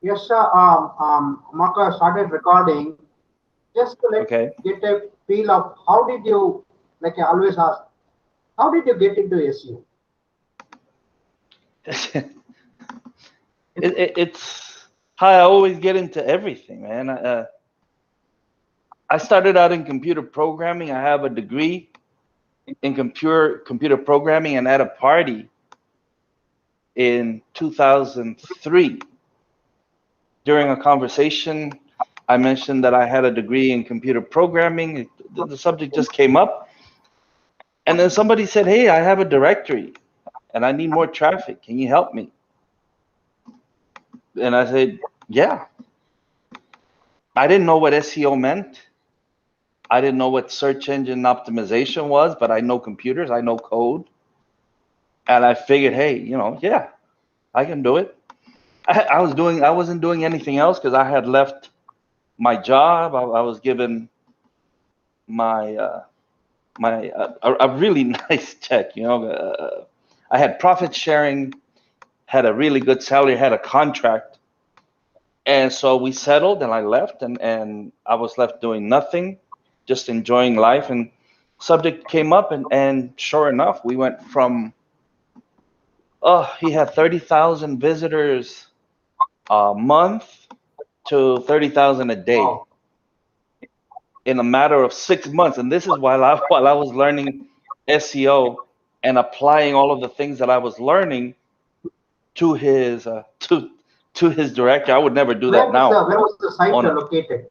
Yes, sir. Maka started recording just to Okay. get a feel of how did you, like I always ask, how did you get into SEO? It's how I always get into everything, man. I started out in computer programming. I have a degree in computer programming, and at a party in 2003, during a conversation, I mentioned that I had a degree in computer programming. The subject just came up, and then somebody said, "Hey, I have a directory, and I need more traffic. Can you help me?" And I said, "Yeah." I didn't know what SEO meant. I didn't know what search engine optimization was, but I know computers, I know code. And I figured, hey, yeah, I can do it. I wasn't doing anything else because I had left my job. I was given my, a really nice check, I had profit sharing, had a really good salary, had a contract. And so we settled and I left and I was left doing nothing, just enjoying life. And subject came up and sure enough, we went from, oh, he had 30,000 visitors a month to 30,000 a day Wow, in a matter of 6 months. And this is while I was learning SEO and applying all of the things that I was learning to his to his director. I would never do that now. where was the site On located?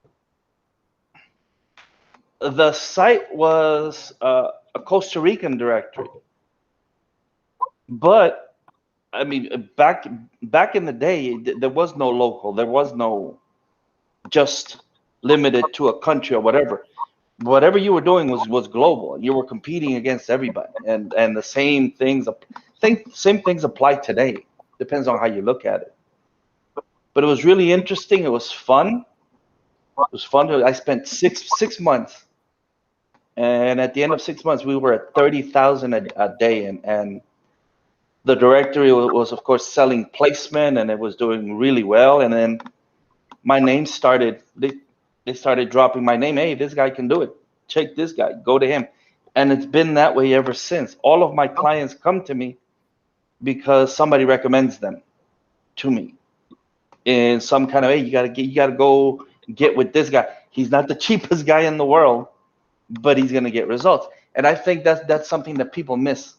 the site was a Costa Rican directory, but I mean back in the day, there was no local. There was no just limited to a country or whatever. Whatever you were doing was global. You were competing against everybody, and the same things apply today. Depends on how you look at it. But it was really interesting. It was fun. It was fun. I spent six months, and at the end of 6 months, we were at 30,000 a day, and the directory was of course selling placement, and it was doing really well. And then my name started. They started dropping my name. Hey, this guy can do it. Check this guy. Go to him. And it's been that way ever since. All of my clients come to me because somebody recommends them to me in some kind of, hey, you gotta go get with this guy. He's not the cheapest guy in the world, but he's gonna get results. And I think that's something that people miss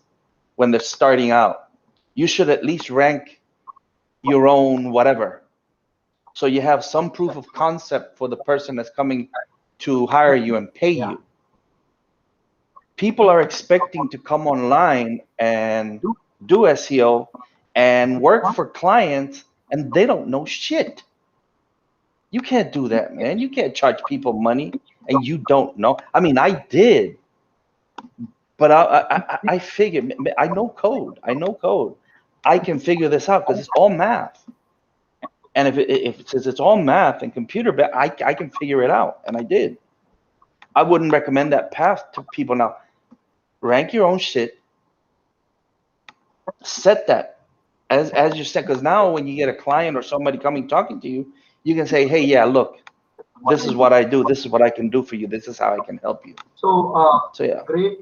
when they're starting out. You should at least rank your own whatever, so you have some proof of concept for the person that's coming to hire you and pay Yeah. you. People are expecting to come online and do SEO and work for clients, and they don't know shit. You can't do that, man. You can't charge people money and you don't know. I mean, I did, but I figured I know code. I know code. I can figure this out because it's all math. And if it says it's all math and computer, I can figure it out, and I did. I wouldn't recommend that path to people now. Rank your own shit, set that as you said, because now when you get a client or somebody coming talking to you, you can say, hey, yeah, look, this is what I do, this is what I can do for you, this is how I can help you. So, So yeah. great.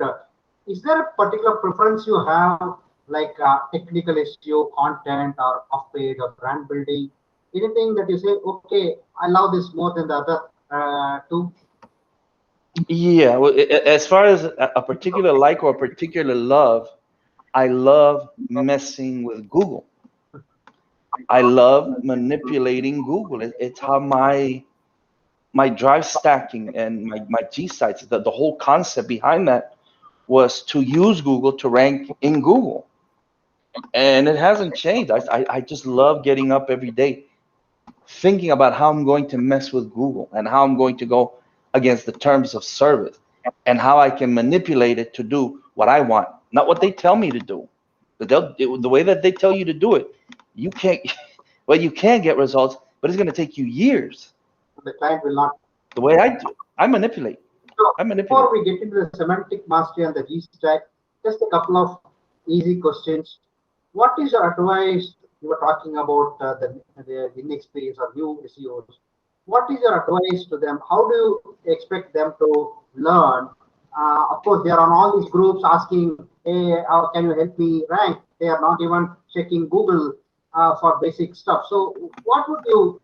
Is there a particular preference you have, like technical SEO, content, or off-page or brand building? Anything that you say, okay, I love this more than the other two? Yeah, well, as far as a particular like or a particular love, I love messing with Google. I love manipulating Google. It's how my drive stacking and my G sites, the whole concept behind that was to use Google to rank in Google. And it hasn't changed. I just love getting up every day thinking about how I'm going to mess with Google and how I'm going to go against the terms of service and how I can manipulate it to do what I want, not what they tell me to do. The way that they tell you to do it, you can't, well, you can get results, but it's going to take you years. The client will not. The way I do, I manipulate. So, I manipulate. before we get into the semantic mastery and the Gstack, just a couple of easy questions. What is your advice you were talking about the inexperienced or new SEOs. What is your advice to them? How do you expect them to learn? Of course, they are on all these groups asking, "Hey, can you help me rank?" They are not even checking Google for basic stuff. So, what would you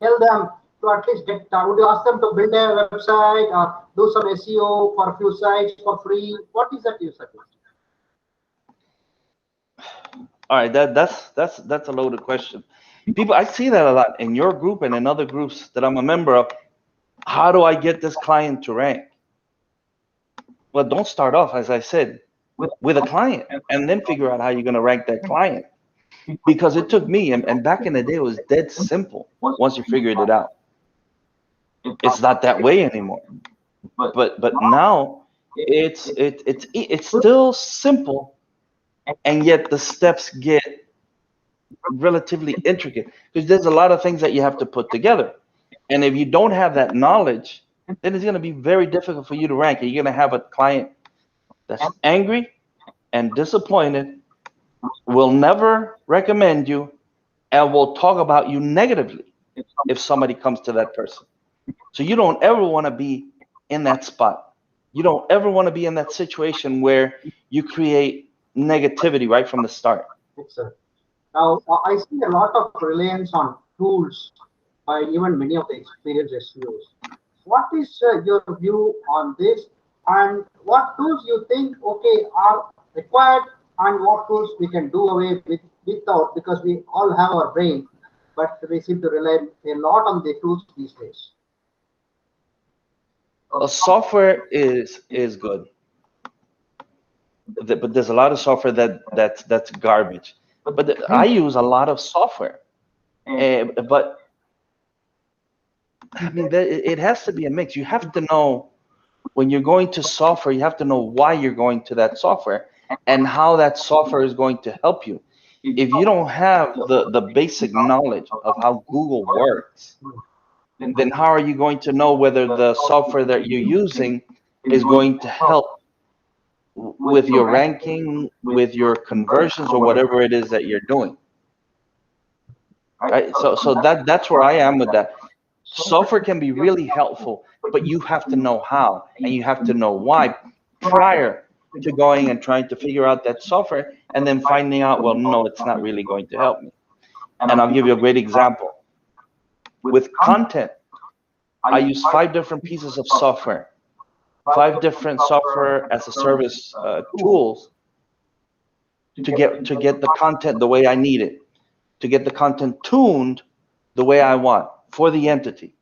tell them to at least get? Would you ask them to build a website or do some SEO for a few sites for free? What is that you suggest? All right, that's a loaded question. People, I see that a lot in your group and in other groups that I'm a member of. How do I get this client to rank? Well, don't start off, as I said, with a client and then figure out how you're going to rank that client. Because it took me, and back in the day, it was dead simple once you figured it out. It's not that way anymore. But now it's still simple, and yet the steps get relatively intricate because there's a lot of things that you have to put together. And if you don't have that knowledge, then it's going to be very difficult for you to rank. You're going to have a client that's angry and disappointed, will never recommend you, and will talk about you negatively if somebody comes to that person. So you don't ever want to be in that spot. You don't ever want to be in that situation where you create negativity right from the start. Excellent. Now, I see a lot of reliance on tools by even many of the experienced SEOs. What is your view on this, and what tools you think are required, and what tools we can do away with without, because we all have our brain, but we seem to rely a lot on the tools these days. Software is good, but there's a lot of software that's garbage. But I use a lot of software, but I mean, it has to be a mix. You have to know when you're going to software, you have to know why you're going to that software and how that software is going to help you. If you don't have the basic knowledge of how Google works, then how are you going to know whether the software that you're using is going to help with your ranking, with your conversions, or whatever it is that you're doing? Right? So that's where I am with that. Software can be really helpful, but you have to know how and you have to know why prior to going and trying to figure out that software and then finding out, well, no, it's not really going to help me. And I'll give you a great example. With content, I use 5 different pieces of software, 5 different software as a service tools to get the content the way I need it, to get the content tuned the way I want for the entity.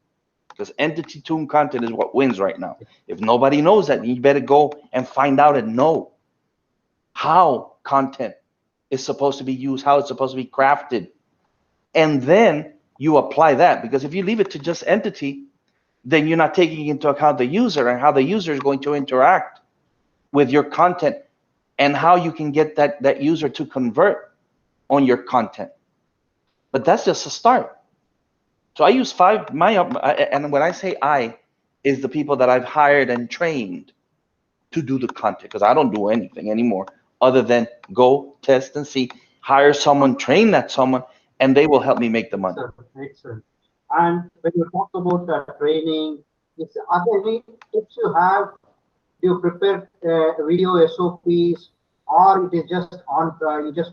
Because entity tuned content is what wins right now. If nobody knows that, you better go and find out and know how content is supposed to be used, how it's supposed to be crafted. And then you apply that, because if you leave it to just entity, then you're not taking into account the user and how the user is going to interact with your content and how you can get that user to convert on your content. But that's just a start. So I use 5, and when I say I, is the people that I've hired and trained to do the content, because I don't do anything anymore other than go test and see, hire someone, train that someone, and they will help me make the money. Excellent. And when you talk about training, are there any tips you have? Do you prepare video SOPs, or it is just on you just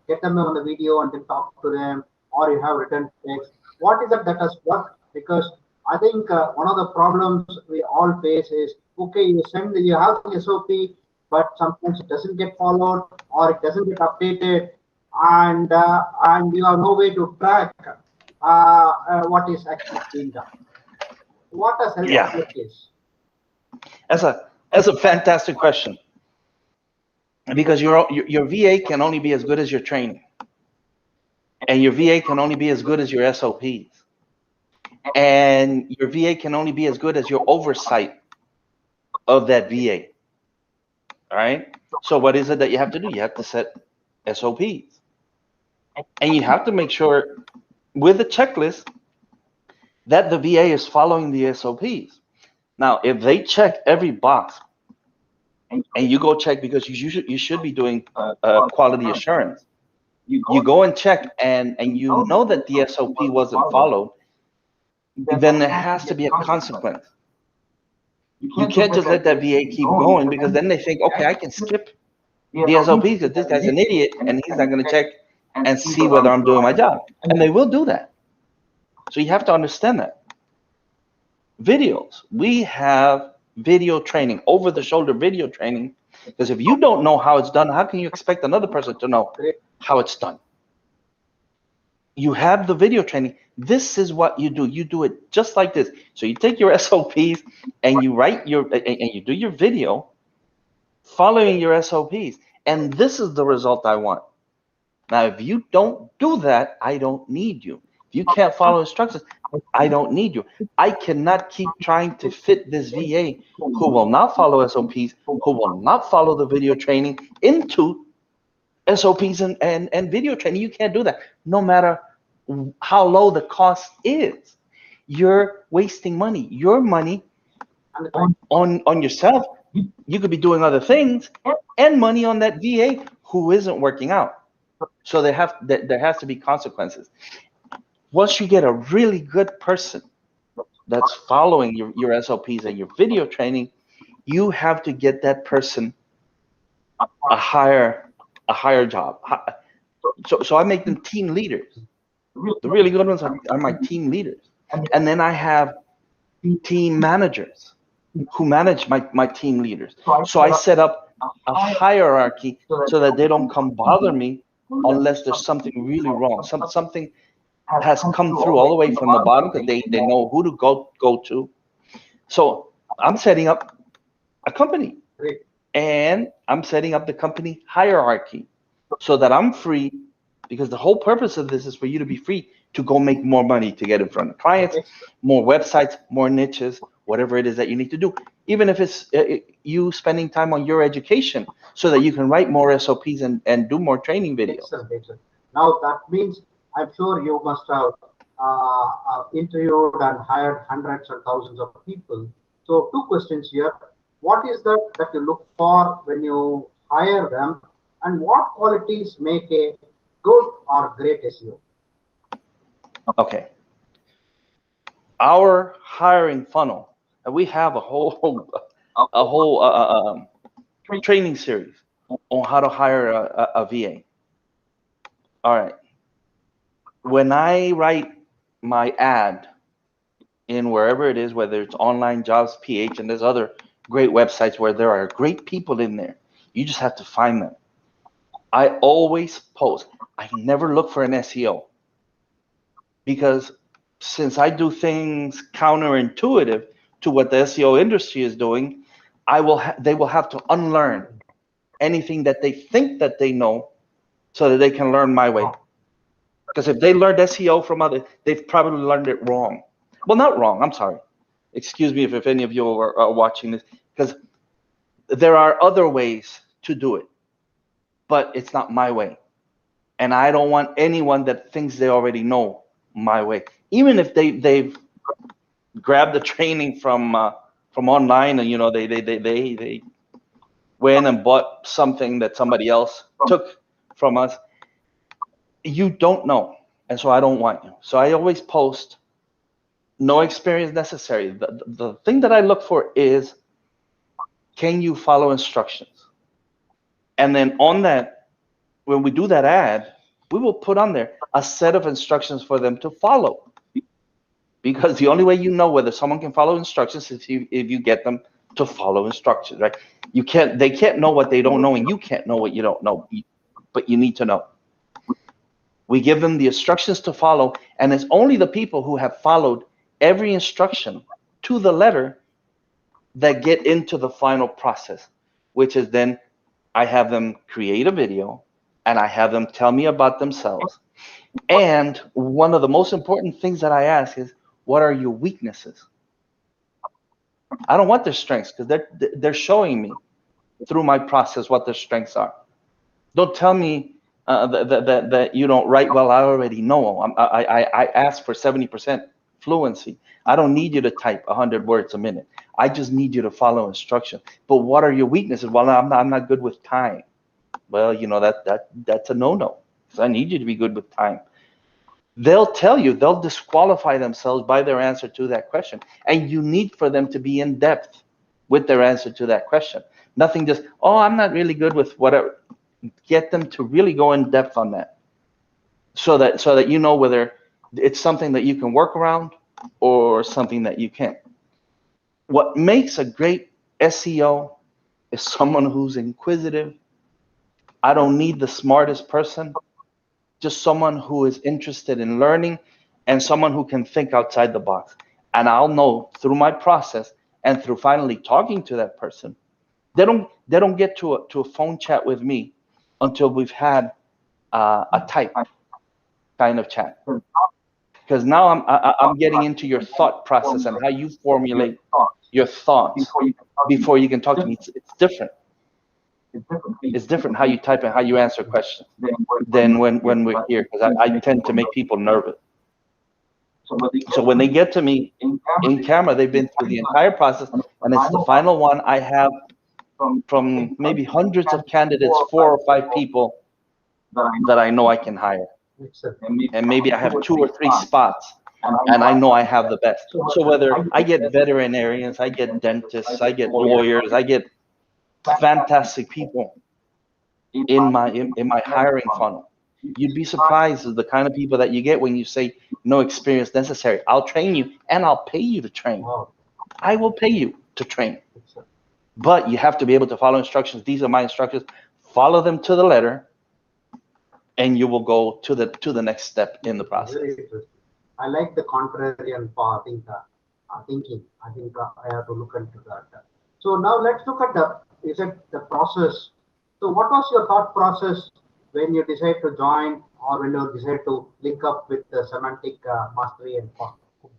get them on the video and then talk to them, or you have written text? What is that has worked? Because I think one of the problems we all face is, you have the SOP, but sometimes it doesn't get followed or it doesn't get updated, and you have no way to track what is actually being done. What has helped in your case? That's a fantastic question, because your VA can only be as good as your training, and your VA can only be as good as your SOPs, and your VA can only be as good as your oversight of that VA. All right. So what is it that you have to do? You have to set SOPs, and you have to make sure with the checklist that the VA is following the SOPs. Now, if they check every box, and you go check, because you should be doing quality assurance, you go and check, and you know that the SOP wasn't followed, then there has to be a consequence. You can't just let that VA keep going, because then they think, okay, I can skip the SOP because this guy's an idiot and he's not going to check and see whether I'm doing my job. And they will do that. So you have to understand that. Videos. We have video training, over-the-shoulder video training, because if you don't know how it's done, how can you expect another person to know how it's done? You have the video training. This is what you do. You do it just like this. So you take your SOPs and you write and you do your video following your SOPs. And this is the result I want. Now, if you don't do that, I don't need you. If you can't follow instructions, I don't need you. I cannot keep trying to fit this VA who will not follow SOPs, who will not follow the video training into SOPs and video training. You can't do that. No matter how low the cost is, you're wasting money. Your money on yourself. You could be doing other things and money on that VA who isn't working out. So there has to be consequences. Once you get a really good person that's following your SOPs and your video training, you have to get that person a higher job. So I make them team leaders. The really good ones are my team leaders. And then I have team managers who manage my team leaders. So I set up a hierarchy so that they don't come bother me unless there's something really wrong. Something has come through all the way from the bottom, because they know who to go to. So I'm setting up a company, and I'm setting up the company hierarchy so that I'm free, because the whole purpose of this is for you to be free to go make more money, to get in front of clients, more websites, more niches, whatever it is that you need to do. Even if it's you spending time on your education so that you can write more SOPs and do more training videos. Excellent. Now that means I'm sure you must have interviewed and hired hundreds and thousands of people. So 2 questions here. What is that you look for when you hire them, and what qualities make a good or great SEO? Okay. Our hiring funnel, and we have a whole training series on how to hire a VA. All right. When I write my ad in wherever it is, whether it's Online Jobs PH, and there's other great websites where there are great people in there, you just have to find them. I always post. I never look for an SEO, because since I do things counterintuitive to what the SEO industry is doing, they will have to unlearn anything that they think that they know so that they can learn my way. Because if they learned SEO from others, they've probably learned it wrong. Well, not wrong, I'm sorry. Excuse me if any of you are watching this, because there are other ways to do it, but it's not my way. And I don't want anyone that thinks they already know my way. Even if they've grabbed the training from online, and they went and bought something that somebody else took from us. You don't know, and so I don't want you. So I always post no experience necessary. The thing that I look for is, can you follow instructions? And then on that, when we do that ad, we will put on there a set of instructions for them to follow. Because the only way you know whether someone can follow instructions is if you get them to follow instructions, right? They can't know what they don't know, and you can't know what you don't know, but you need to know. We give them the instructions to follow, and it's only the people who have followed every instruction to the letter that get into the final process, which is then I have them create a video, and I have them tell me about themselves. And one of the most important things that I ask is, what are your weaknesses? I don't want their strengths, because they're showing me through my process what their strengths are. Don't tell me that you don't write well. I already know. I ask for 70% fluency. I don't need you to type 100 words a minute. I just need you to follow instructions. But what are your weaknesses? Well, I'm not good with time. Well, that's a no-no. because I need you to be good with time. They'll tell you, they'll disqualify themselves by their answer to that question. And you need for them to be in depth with their answer to that question. Nothing just, oh, I'm not really good with whatever. Get them to really go in depth on that. So that you know whether it's something that you can work around or something that you can't. What makes a great SEO is someone who's inquisitive. I don't need the smartest person, just someone who is interested in learning and someone who can think outside the box. And I'll know through my process and through finally talking to that person. They don't get to a phone chat with me until we've had a type kind of chat. Because now I'm getting into your thought process and how you formulate your thoughts before you can talk to me. It's different. It's different how you type and how you answer questions than when we're here, because I tend to make people nervous. So when they get to me in camera, they've been through the entire process, and it's the final one. I have from maybe hundreds of candidates, 4 or 5 people that I know I can hire. And maybe I have 2 or 3 spots, and I know I have the best. So whether I get veterinarians, I get dentists, I get lawyers, I get fantastic people in my hiring funnel. You'd be surprised at the kind of people that you get when you say no experience necessary. I'll train you, and I'll pay you to train. I will pay you to train. But you have to be able to follow instructions. These are my instructions. Follow them to the letter, and you will go to the next step in the process. I like the contrarian part. Thinking. I think I have to look into that. So now let's look at the process. So what was your thought process when you decide to join, or when you decide to link up with the Semantic Mastery and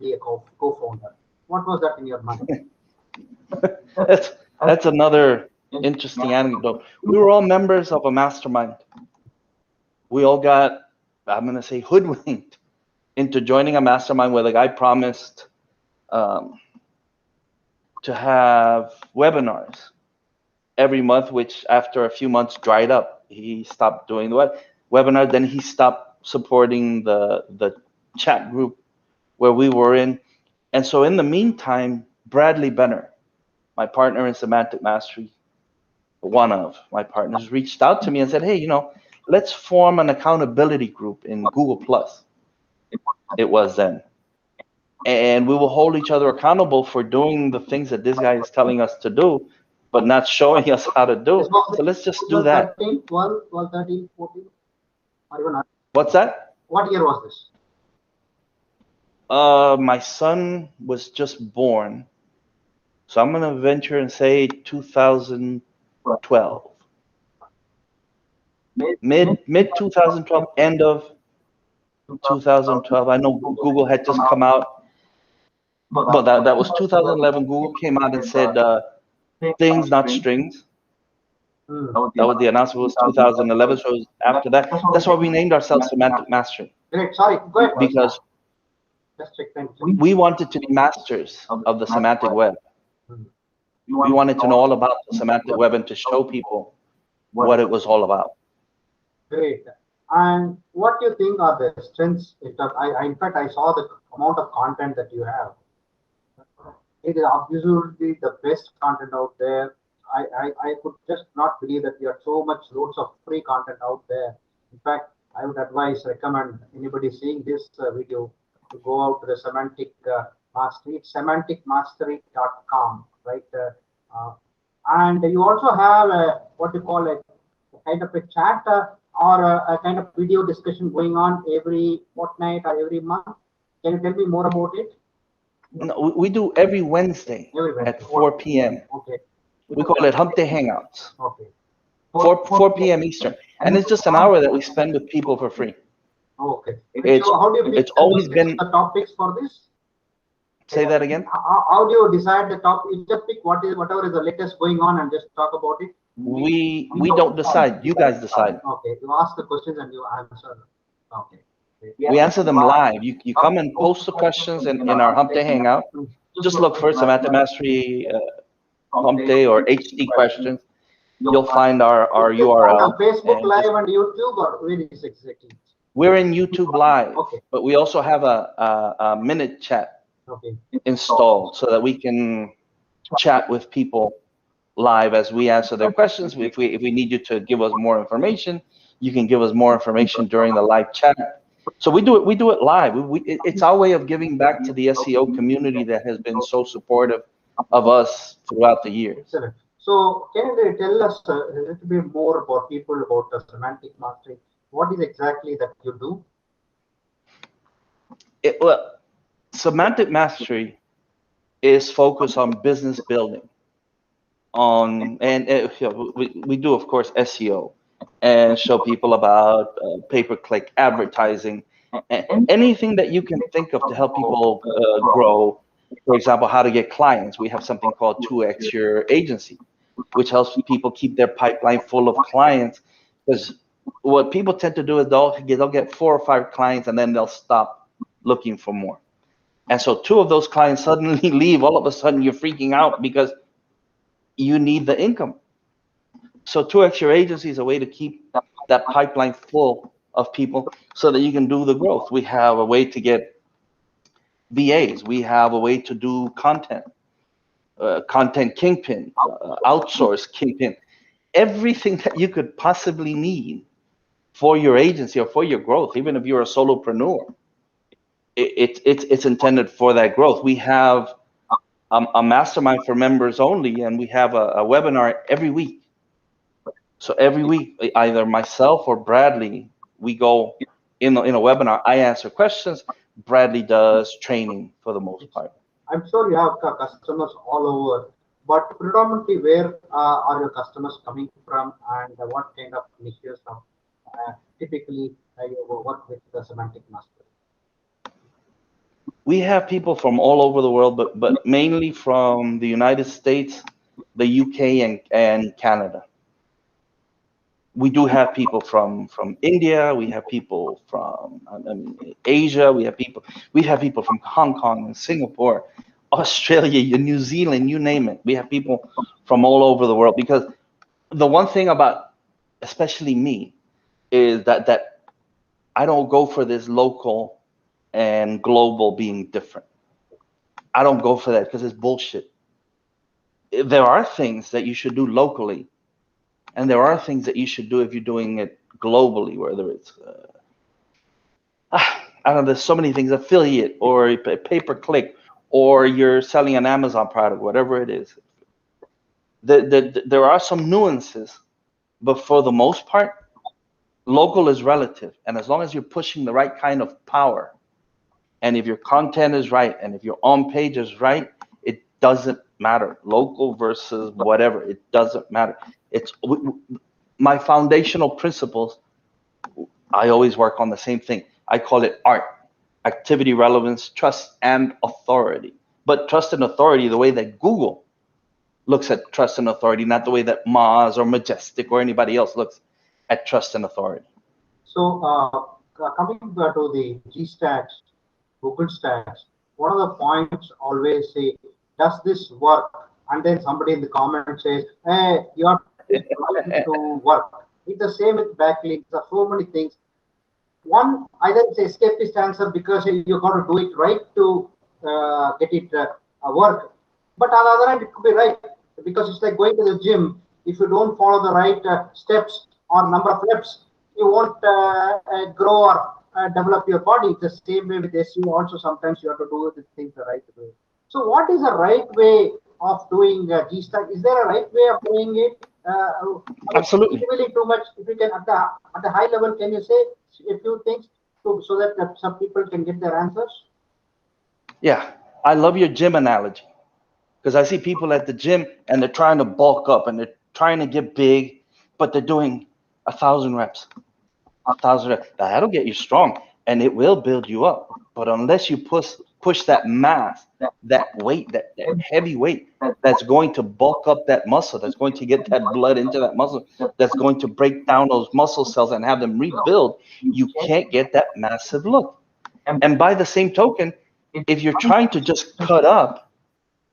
be a co-founder? What was that in your mind? That's another interesting anecdote. We were all members of a mastermind. We all got, I'm going to say, hoodwinked into joining a mastermind where the guy promised to have webinars every month, which after a few months dried up. He stopped doing the webinar. Then he stopped supporting the chat group where we were in. And so in the meantime, Bradley Benner, my partner in Semantic Mastery, one of my partners, reached out to me and said, hey, let's form an accountability group in Google+. It was then. And we will hold each other accountable for doing the things that this guy is telling us to do, but not showing us how to do. So let's just do that. 12, 13, 14? Or even What's that? What year was this? My son was just born. So I'm going to venture and say 2012. Mid 2012, end of 2012. I know Google had just come out. But that was 2011. Google came out and said things, not strings. That was the announcement. Was 2011. So it was after that. That's why we named ourselves Semantic Mastery. Great. Sorry, go ahead. Because we wanted to be masters of the semantic web. We wanted to know all about the semantic web and to show people what it was all about. Great. And what do you think are the strengths? In fact, I saw the amount of content that you have. It is absolutely the best content out there. I could just not believe that you have so much loads of free content out there. In fact, I would recommend anybody seeing this video to go out to the Semantic Mastery. It's semanticmastery.com, right? And you also have what you call a kind of a chat or a kind of video discussion going on every fortnight or every month. Can you tell me more about it? No, we do every Wednesday at 4 p.m. Okay. We call it Hump Day Hangouts. Okay. 4 p.m. Eastern. And it's just an hour that we spend with people for free. Okay. So how do you it's always been the topics for this? Say that again. How do you decide the topic? You just pick whatever is the latest going on and just talk about it. We don't decide. You guys decide. Okay. You ask the questions and you answer. Okay. We answer them live. You come and post the questions in our Hump Day Hangout. Just look for Semantic Mastery Hump Day or HD questions, you'll find our On URL. Facebook And Live and YouTube, or where is exactly? we're in YouTube Live, Okay. but we also have a minute chat Okay. installed so that we can chat with people live as we answer their questions. If we need you to give us more information, you can give us more information during the live chat. So we do it live. It's our way of giving back to the SEO community that has been so supportive of us throughout the years. Excellent. So can you tell us a little bit more about people about the semantic mastery? What is exactly that you do? Well, Semantic Mastery is focused on business building. We do, of course, SEO and show people about pay-per-click advertising, anything that you can think of to help people grow. For example, how to get clients. We have something called 2x Your Agency, which helps people keep their pipeline full of clients. Because what people tend to do is they'll get 4 or 5 clients and then they'll stop looking for more. And so 2 of those clients suddenly leave. All of a sudden, you're freaking out because you need the income. So 2x Your Agency is a way to keep that pipeline full of people so that you can do the growth. We have a way to get VAs. We have a way to do content, content kingpin, outsource kingpin, everything that you could possibly need for your agency or for your growth. Even if you're a solopreneur, it's intended for that growth. We have a mastermind for members only, and we have a webinar every week. So every week, either myself or Bradley, we go in a webinar. I answer questions. Bradley does training for the most part. I'm sure you have customers all over, but predominantly where are your customers coming from, and what kind of niches typically you work with the semantic mastery? We have people from all over the world, but mainly from the United States, the UK, and Canada. We do have people from India. We have people from Asia. We have people from Hong Kong and Singapore, Australia, New Zealand, you name it. We have people from all over the world, because the one thing about especially me is that I don't go for this local and global being different. I don't go for that because it's bullshit. There are things that you should do locally, and there are things that you should do if you're doing it globally, whether it's, I don't know, there's so many things, affiliate or pay-per-click, or you're selling an Amazon product, whatever it is. There are some nuances, but for the most part, local is relative. And as long as you're pushing the right kind of power, and if your content is right, and if your on page is right, it doesn't matter. Local versus whatever, it doesn't matter. It's my foundational principles. I always work on the same thing. I call it ART: activity, relevance, trust, and authority. But trust and authority, the way that Google looks at trust and authority, not the way that Moz or Majestic or anybody else looks at trust and authority. So coming to the Gstack, Google Stacks, one of the points always say, does this work? And then somebody in the comment says, hey, you're to work. It's the same with backlinks. There are so many things. One, either it's a escapist answer because you got to do it right to get it work. But on the other hand, it could be right, because it's like going to the gym. If you don't follow the right steps or number of reps, you won't grow or develop your body. It's the same way with SEO. Also, sometimes you have to do the things the right way. So, what is the right way of doing Gstack? Is there a right way of doing it? Absolutely. Really too much. If you can, at the high level, can you say a few things so that some people can get their answers? Yeah, I love your gym analogy, because I see people at the gym and they're trying to bulk up and they're trying to get big, but they're doing 1,000 reps. 1,000 reps. That'll get you strong and it will build you up. But unless you push that mass, that weight, that heavy weight that's going to bulk up that muscle, that's going to get that blood into that muscle, that's going to break down those muscle cells and have them rebuild, you can't get that massive look. And by the same token, if you're trying to just cut up,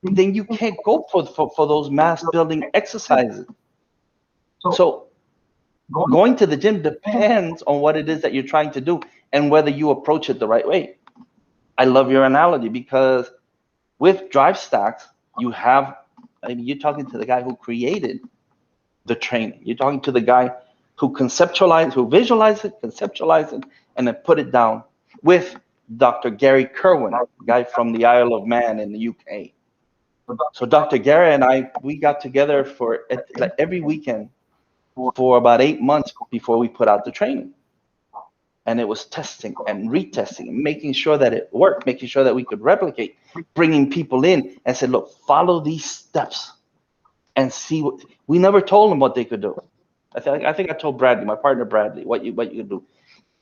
then you can't go for those mass building exercises. So going to the gym depends on what it is that you're trying to do and whether you approach it the right way. I love your analogy because with drive stacks, you have, I mean, you're talking to the guy who created the training. You're talking to the guy who conceptualized, who visualized it, conceptualized it, and then put it down with Dr. Gary Kerwin, guy from the Isle of Man in the UK. So Dr. Gary and I, we got together for like every weekend for about 8 months before we put out the training. And it was testing and retesting and making sure that it worked, making sure that we could replicate, bringing people in and said, look, follow these steps and see what. We never told them what they could do. I think I told Bradley, my partner Bradley, what you could do.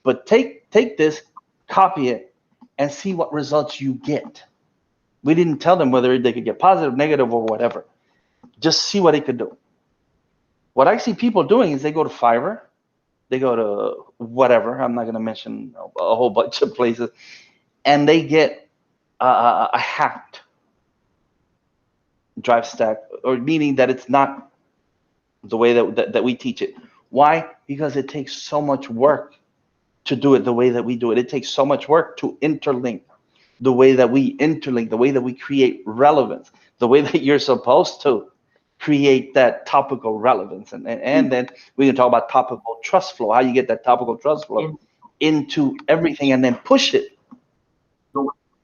But take this, copy it, and see what results you get. We didn't tell them whether they could get positive, negative, or whatever. Just see what they could do. What I see people doing is they go to Fiverr, they go to whatever, I'm not going to mention a whole bunch of places, and they get a hacked drive stack, or meaning that it's not the way that we teach it. Why? Because it takes so much work to do it the way that we do it. It takes so much work to interlink the way that we interlink, the way that we create relevance, the way that you're supposed to create that topical relevance. And then we can talk about topical trust flow, how you get that topical trust flow into everything and then push it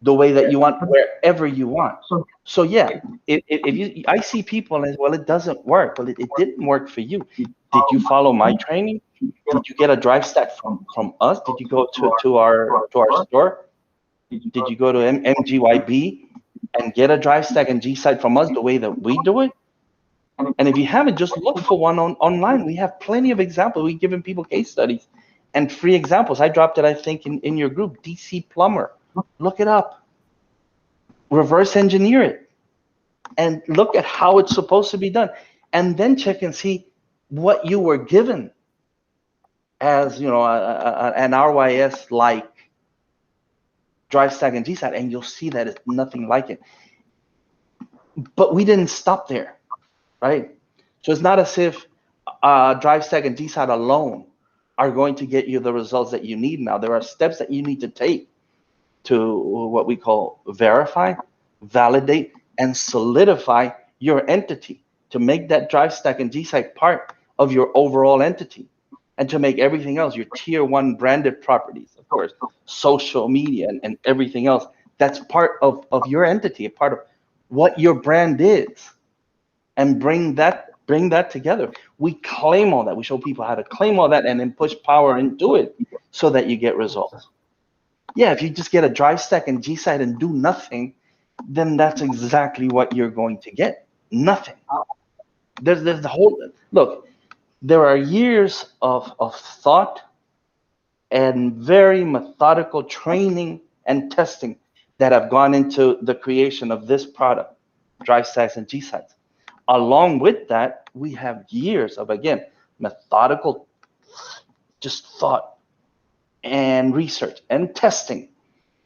the way that you want, wherever you want. So yeah, if you, I see people as, well, it doesn't work. Well, it didn't work for you. Did you follow my training? Did you get a drive stack from us? Did you go to our store? Did you go to MGYB and get a drive stack and G site from us the way that we do it? And if you haven't, just look for one online. We have plenty of examples. We've given people case studies and free examples. I dropped it, I think, in your group, DC Plumber. Look it up. Reverse engineer it. And look at how it's supposed to be done. And then check and see what you were given as, you know, an RYS-like drive stack and G site, and you'll see that it's nothing like it. But we didn't stop there. Right? So it's not as if drive stack and Gsite alone are going to get you the results that you need now. There are steps that you need to take to what we call verify, validate, and solidify your entity to make that drive stack and Gsite part of your overall entity, and to make everything else, your tier 1 branded properties, of course, social media and everything else, that's part of your entity, a part of what your brand is. And bring that together. We claim all that. We show people how to claim all that and then push power into it so that you get results. Yeah, if you just get a drive stack and G site and do nothing, then that's exactly what you're going to get. Nothing. There's the whole, look, there are years of thought and very methodical training and testing that have gone into the creation of this product, drive stacks and G sites. Along with that, we have years of, again, methodical just thought and research and testing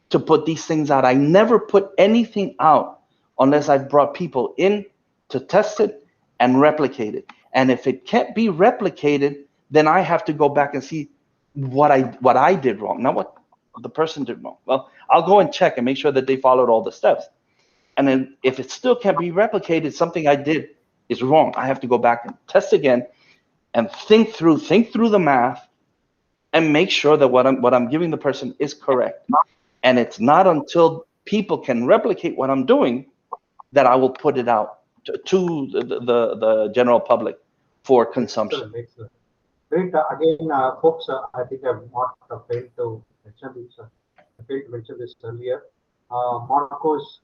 to put these things out. I never put anything out unless I've brought people in to test it and replicate it. And if it can't be replicated, then I have to go back and see what I did wrong, not what the person did wrong. Well, I'll go and check and make sure that they followed all the steps. And then if it still can't be replicated, something I did is wrong. I have to go back and test again and think through the math and make sure that what I'm giving the person is correct. And it's not until people can replicate what I'm doing that I will put it out to the general public for consumption. Excellent. Great. Again, folks, I think I've not failed to mention this. I failed to mention this earlier. Marcos,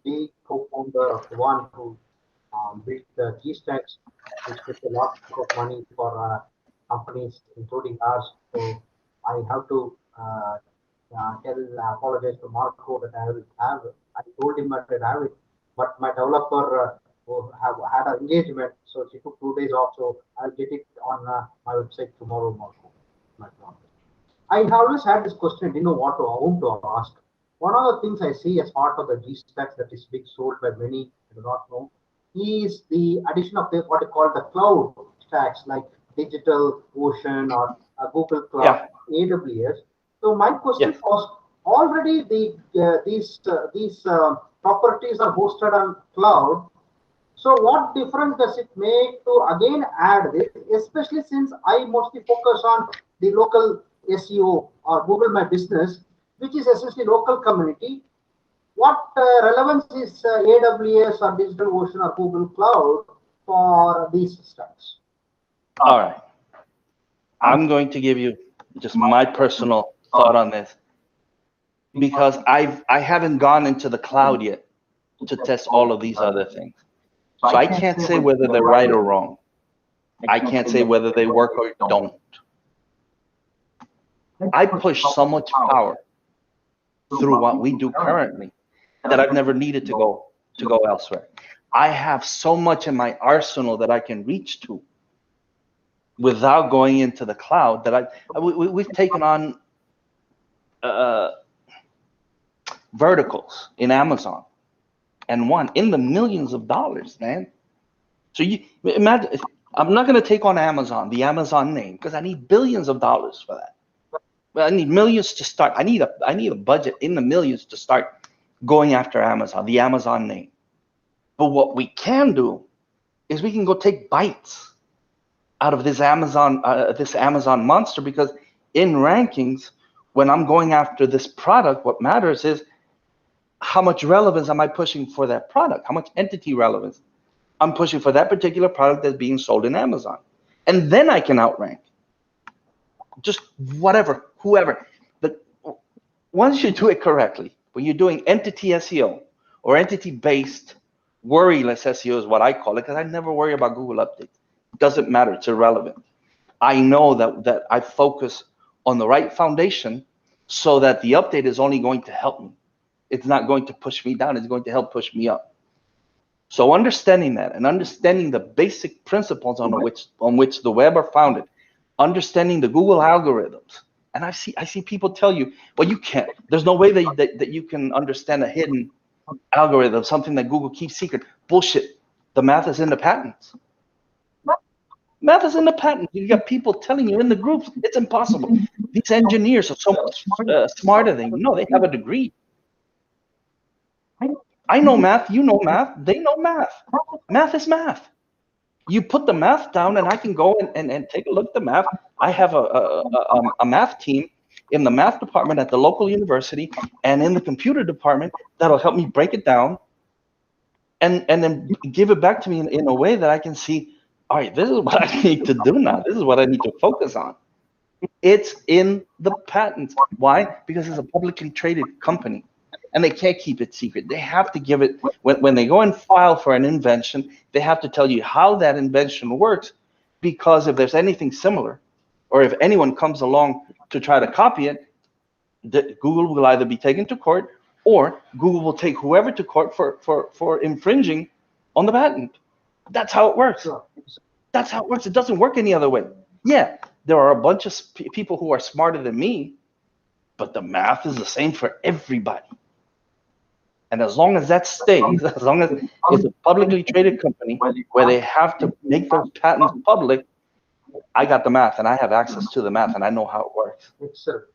the co-founder of the one who built the Gstacks, which gets a lot of money for companies, including ours. So I have to apologize to Marco that I will have. I told him that I have it, but my developer have had an engagement, so she took 2 days off. So I'll get it on my website tomorrow, Marco. I always had this question, didn't know what to whom to ask. One of the things I see as part of the Gstacks that is being sold by many, I do not know, is the addition of what they call the cloud stacks like DigitalOcean or Google Cloud, AWS. So my question was, already these properties are hosted on cloud. So what difference does it make to again add this, especially since I mostly focus on the local SEO or Google My Business, which is essentially local community. What relevance is AWS or DigitalOcean or Google Cloud for these stacks? All right. I'm going to give you just my personal thought on this, because I haven't gone into the cloud yet to test all of these other things. So I can't say whether they're right or wrong. I can't say whether they work or don't. I push so much power through what we do currently that I've never needed to go elsewhere. I have so much in my arsenal that I can reach to without going into the cloud that we've taken on verticals in Amazon and won in the millions of dollars, man. So you imagine, I'm not going to take on Amazon, the Amazon name, because I need billions of dollars for that. Well, I need millions to start. I need a budget in the millions to start going after Amazon, the Amazon name. But what we can do is we can go take bites out of this Amazon monster, because in rankings, when I'm going after this product, what matters is how much relevance am I pushing for that product? How much entity relevance I'm pushing for that particular product that's being sold in Amazon? And then I can outrank just whatever, whoever. But once you do it correctly, when you're doing entity SEO or entity-based worryless SEO is what I call it, because I never worry about Google updates. It doesn't matter, it's irrelevant. I know that I focus on the right foundation so that the update is only going to help me. It's not going to push me down, it's going to help push me up. So understanding that and understanding the basic principles on which the web are founded, understanding the Google algorithms. And I see people tell you, well, you can't. There's no way that you can understand a hidden algorithm, something that Google keeps secret. Bullshit. The math is in the patents. Math is in the patent. You got people telling you in the groups it's impossible. These engineers are so much smarter than you. No, they have a degree. I know math, you know math, they know math. Math is math. You put the math down and I can go and take a look at the math. I have a math team in the math department at the local university and in the computer department that'll help me break it down and then give it back to me in a way that I can see, all right, this is what I need to do now. This is what I need to focus on. It's in the patents. Why? Because it's a publicly traded company. And they can't keep it secret. They have to give it, when they go and file for an invention, they have to tell you how that invention works, because if there's anything similar, or if anyone comes along to try to copy it, Google will either be taken to court, or Google will take whoever to court for infringing on the patent. That's how it works. That's how it works. It doesn't work any other way. Yeah, there are a bunch of people who are smarter than me, but the math is the same for everybody. And as long as that stays, as long as it's a publicly traded company where they have to make those patents public, I got the math and I have access to the math and I know how it works. Excellent.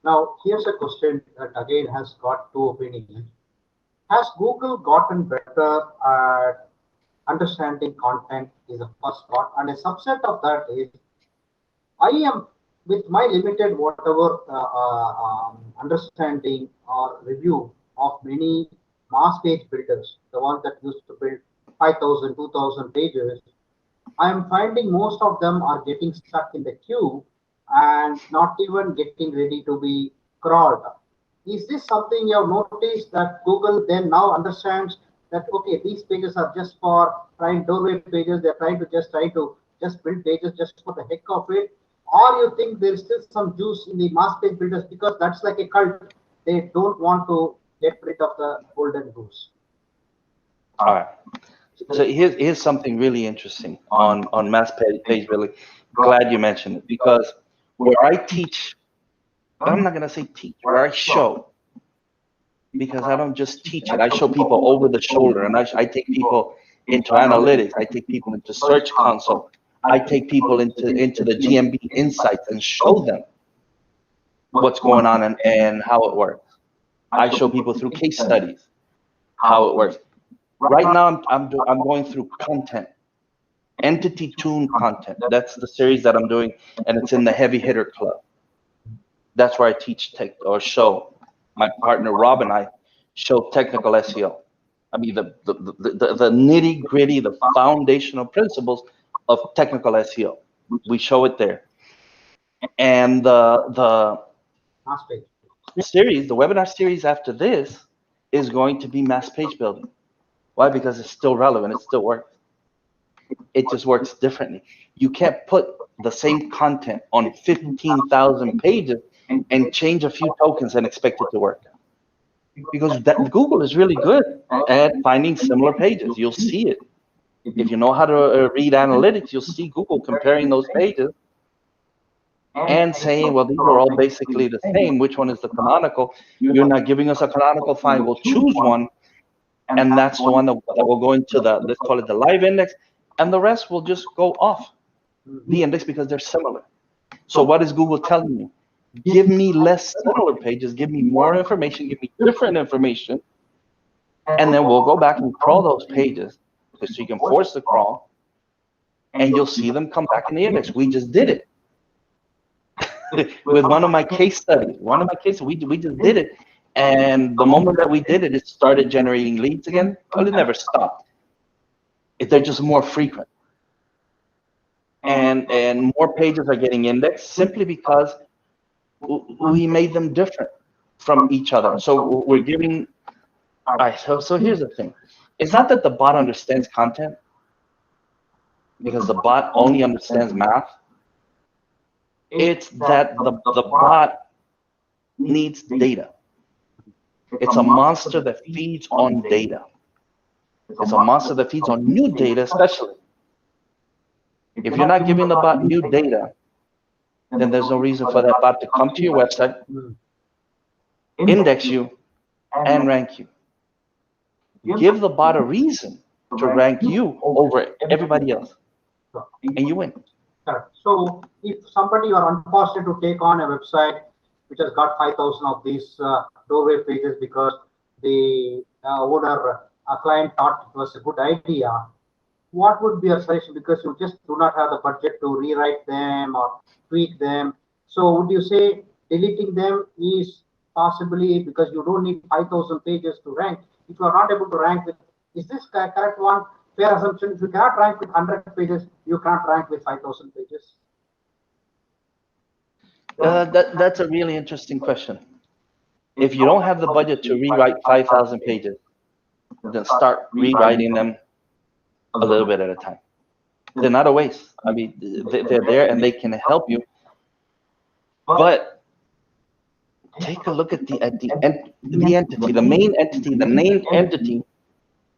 Now, here's a question that again has got two opinions. Has Google gotten better at understanding content is the first part, and a subset of that is, I am, with my limited whatever understanding or review of many mass page builders, the ones that used to build 5,000, 2,000 pages, I am finding most of them are getting stuck in the queue and not even getting ready to be crawled. Is this something you have noticed, that Google then now understands that, okay, these pages are just for trying doorway pages, they're trying to just build pages just for the heck of it? Or you think there's still some juice in the mass page builders because that's like a cult? They don't want to get rid of the golden goose. All right. So here's something really interesting on mass page building. Glad you mentioned it, because where I teach, I'm not going to say teach, where I show, because I don't just teach it. I show people over the shoulder, and I take people into analytics. I take people into Search Console. I take people into the GMB insights and show them what's going on and how it works. I show people through case studies how it works. Right now, I'm going through content, entity tune content. That's the series that I'm doing, and it's in the Heavy Hitter Club. That's where I teach show. My partner Rob and I show technical SEO. I mean the nitty gritty, the foundational principles of technical SEO. We show it there, and the series, the webinar series after this, is going to be mass page building. Why? Because it's still relevant. It still works. It just works differently. You can't put the same content on 15,000 pages and change a few tokens and expect it to work. Because Google is really good at finding similar pages. You'll see it. If you know how to read analytics, you'll see Google comparing those pages and saying, well, these are all basically the same. Which one is the canonical? You're not giving us a canonical. Fine, we'll choose one. And that's the one that will go into let's call it the live index. And the rest will just go off the index because they're similar. So what is Google telling you? Give me less similar pages, give me more information, give me different information, and then we'll go back and crawl those pages, so you can force the crawl, and you'll see them come back in the index. We just did it with one of my case studies. We just did it, and the moment that we did it, it started generating leads again. Well, it never stopped. They're just more frequent, and more pages are getting indexed simply because we made them different from each other. So we're giving. All right. So here's the thing. It's not that the bot understands content, because the bot only understands math. It's that the bot needs data. It's a monster that feeds on data. It's a monster that feeds on new data, especially. If you're not giving the bot new data, then there's no reason for that bot to come to your website, index you, and rank you. Give the bot a reason to rank you over everybody else, and you win. Correct. So if somebody are unfortunate to take on a website which has got 5,000 of these doorway pages because the owner, a client thought it was a good idea, what would be your suggestion? Because you just do not have the budget to rewrite them or tweak them. So would you say deleting them is possibly because you don't need 5,000 pages to rank? If you are not able to rank with, is this correct one? Fair assumption. If you cannot rank with 100 pages, you can't rank with 5,000 pages. That's a really interesting question. If you don't have the budget to rewrite 5,000 pages, then start rewriting them a little bit at a time. They're not a waste. I mean, they're there and they can help you. But take a look at the entity, the main entity, the named entity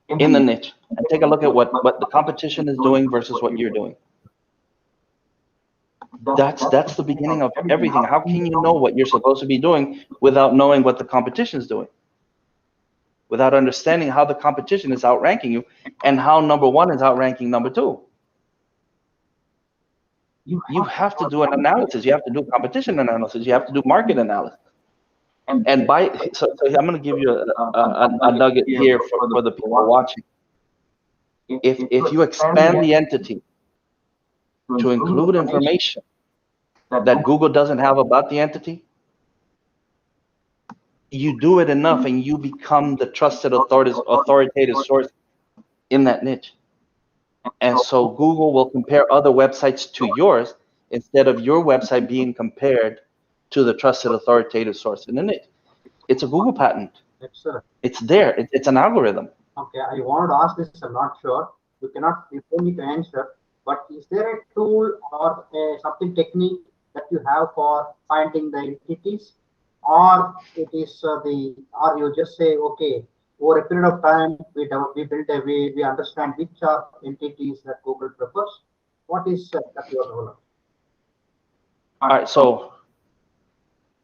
in the niche, and take a look at what the competition is doing versus what you're doing. That's the beginning of everything. How can you know what you're supposed to be doing without knowing what the competition is doing? Without understanding how the competition is outranking you and how number one is outranking number two. You have to do an analysis. You have to do competition analysis. You have to do market analysis. And so I'm going to give you a nugget here for the people watching. If you expand the entity to include information that Google doesn't have about the entity, you do it enough and you become the trusted authoritative source in that niche. And so Google will compare other websites to yours instead of your website being compared to the trusted authoritative source in the niche. It's a Google patent. Excellent. It's there. It's an algorithm. Okay, I wanted to ask this. I'm not sure. You don't need to answer. But is there a tool or something technique that you have for finding the entities, or it is or you just say, okay, over a period of time we build a way, we understand which are entities that Google prefers. What is that you are developing? All right, so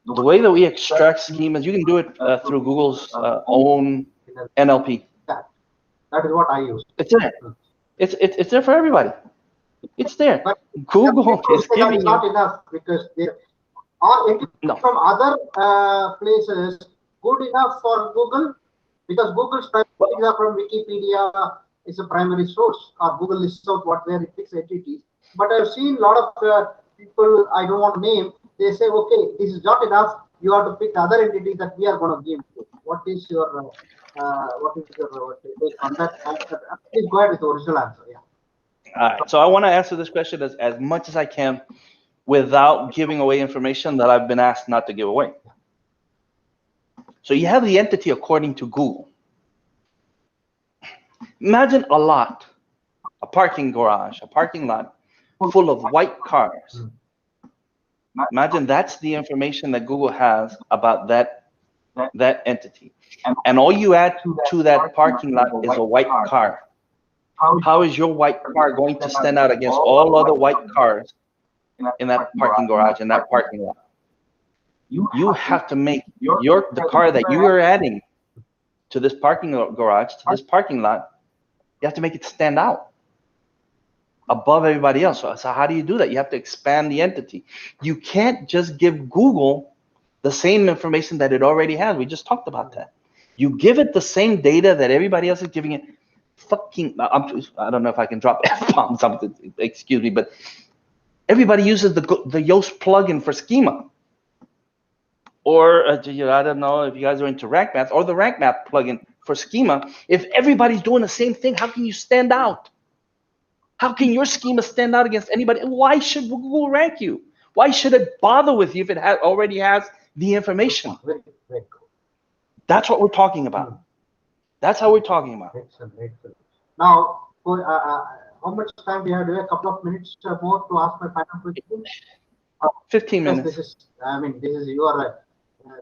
the way that we extract schemas, you can do it through Google's own NLP. That is what I use. It's there. It's there for everybody. It's there. But Google is that giving is not you enough because there are entities no. from other places good enough for Google, because Google's primary data from Wikipedia is a primary source, or Google lists out what where it picks entities. But I've seen a lot of people I don't want to name. They say, okay, this is not enough. You have to pick other entities that we are going to give you. What is your take on that? Please go ahead with the original answer. Yeah. All right. So I want to answer this question as much as I can without giving away information that I've been asked not to give away. So you have the entity according to Google. Imagine a lot, a parking garage, a parking lot full of white cars. Imagine that's the information that Google has about that entity. And all you add to that parking lot is a white car. How is your white car going to stand out against all other white cars in that parking garage, in that parking lot? You have to make the car that you are adding to this parking garage, to this parking lot, you have to make it stand out above everybody else. So how do you do that? You have to expand the entity. You can't just give Google the same information that it already has. We just talked about that. You give it the same data that everybody else is giving it. I don't know if I can drop F-bombs, excuse me, but everybody uses the Yoast plugin for Schema. Or I don't know if you guys are into rank math, or the rank math plugin for Schema. If everybody's doing the same thing, how can you stand out? How can your schema stand out against anybody? Why should Google rank you? Why should it bother with you if it already has the information? That's what we're talking about. That's how we're talking about. Excellent, excellent. Now, how much time do you have? Do you have a couple of minutes more to ask my final question? 15 minutes. This is, this is your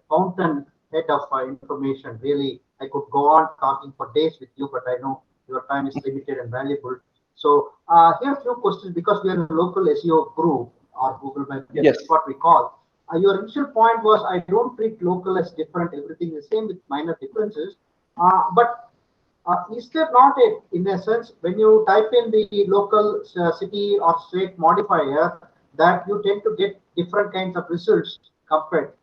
fountain head of information. Really, I could go on talking for days with you, but I know your time is limited and valuable. So here are a few questions, because we are a local SEO group, or Google Web, yes. That's what we call. Your initial point was, I don't treat local as different, everything is the same with minor differences. But is there not in a sense, when you type in the local city or state modifier, that you tend to get different kinds of results compared?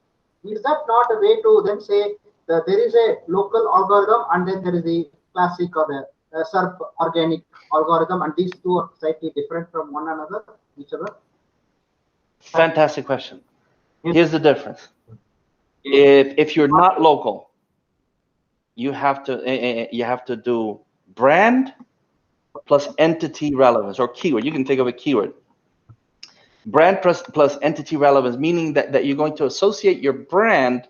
Is that not a way to then say that there is a local algorithm and then there is the classic or the SERP organic algorithm, and these two are slightly different from one another, each other? Fantastic question. Here's the difference. If you're not local, you have to do brand plus entity relevance, or keyword. You can think of a keyword. Brand plus entity relevance, meaning that you're going to associate your brand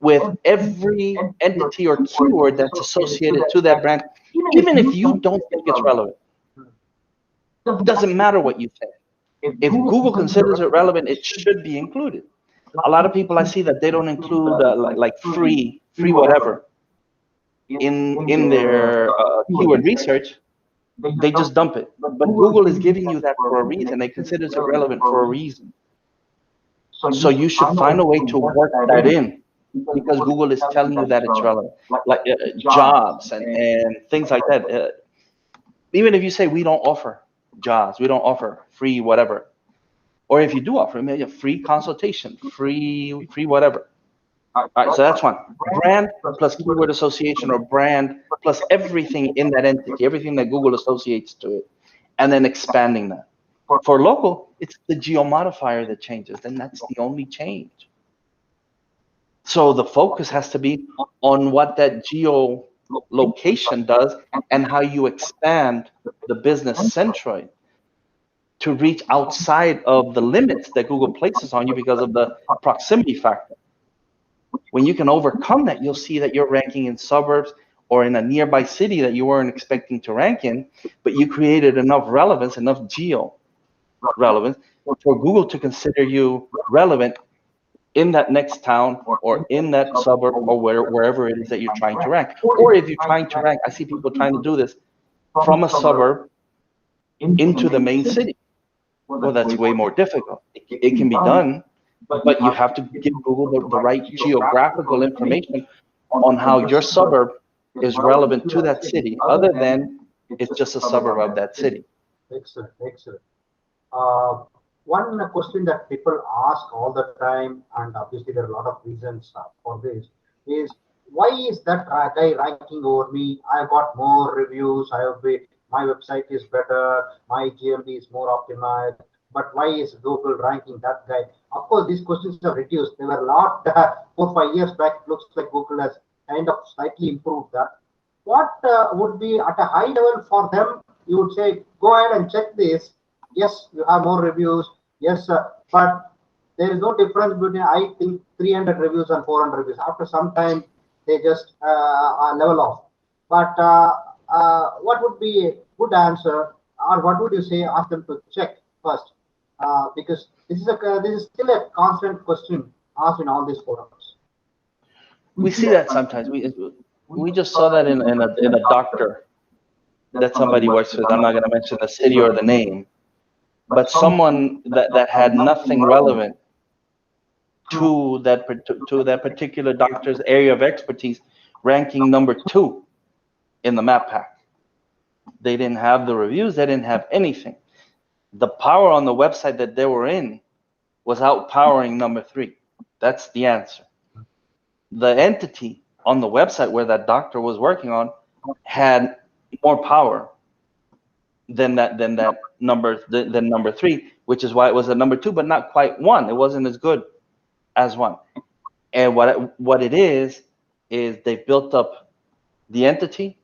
with every entity or keyword that's associated to that brand, even if you don't think it's relevant. It doesn't matter what you think. If Google considers it relevant, it should be included. A lot of people I see that they don't include like free whatever in their keyword research. They just dump it. But Google is giving you that for a reason. They consider it relevant for a reason. So you should find a way to work that in, because Google is telling you that it's relevant, like jobs and things like that. Even if you say we don't offer jobs, we don't offer free whatever, or if you do offer, maybe a free consultation, free whatever. All right, so that's one. Brand plus keyword association, or brand plus everything in that entity, everything that Google associates to it, and then expanding that. For local, it's the geo modifier that changes, and that's the only change. So the focus has to be on what that geo location does and how you expand the business centroid to reach outside of the limits that Google places on you because of the proximity factor. When you can overcome that, you'll see that you're ranking in suburbs or in a nearby city that you weren't expecting to rank in, but you created enough relevance, enough geo relevance for Google to consider you relevant in that next town or in that suburb or wherever it is that you're trying to rank. Or if you're trying to rank, I see people trying to do this from a suburb into the main city. Well, that's way more difficult. It can be done, but you have to give Google the right geographical information on how your suburb is relevant to that city, other than it's just a suburb of that city. Excellent, excellent. One question that people ask all the time, and obviously there are a lot of reasons for this, is why is that guy ranking over me? I got more reviews. My website is better. My GMB is more optimized. But why is Google ranking that guy? Of course, these questions have reduced. They were a lot 4 5 years back. It looks like Google has kind of slightly improved that. What would be at a high level for them? You would say, go ahead and check this. Yes, you have more reviews. Yes, but there is no difference between, I think, 300 reviews and 400 reviews. After some time, they just level off. But what would be a good answer, or what would you say? Ask them to check first, because this is still a constant question asked in all these forums. We see that sometimes. We just saw that in a doctor that somebody works with. I'm not going to mention the city or the name, but someone that had nothing relevant to that particular doctor's area of expertise, ranking number 2 in the map pack. They didn't have the reviews. They didn't have anything. The power on the website that they were in was outpowering number 3. That's the answer. The entity on the website where that doctor was working on had more power than number 3, which is why it was a number 2, but not quite 1. It wasn't as good as 1. And what it is they've built up the entity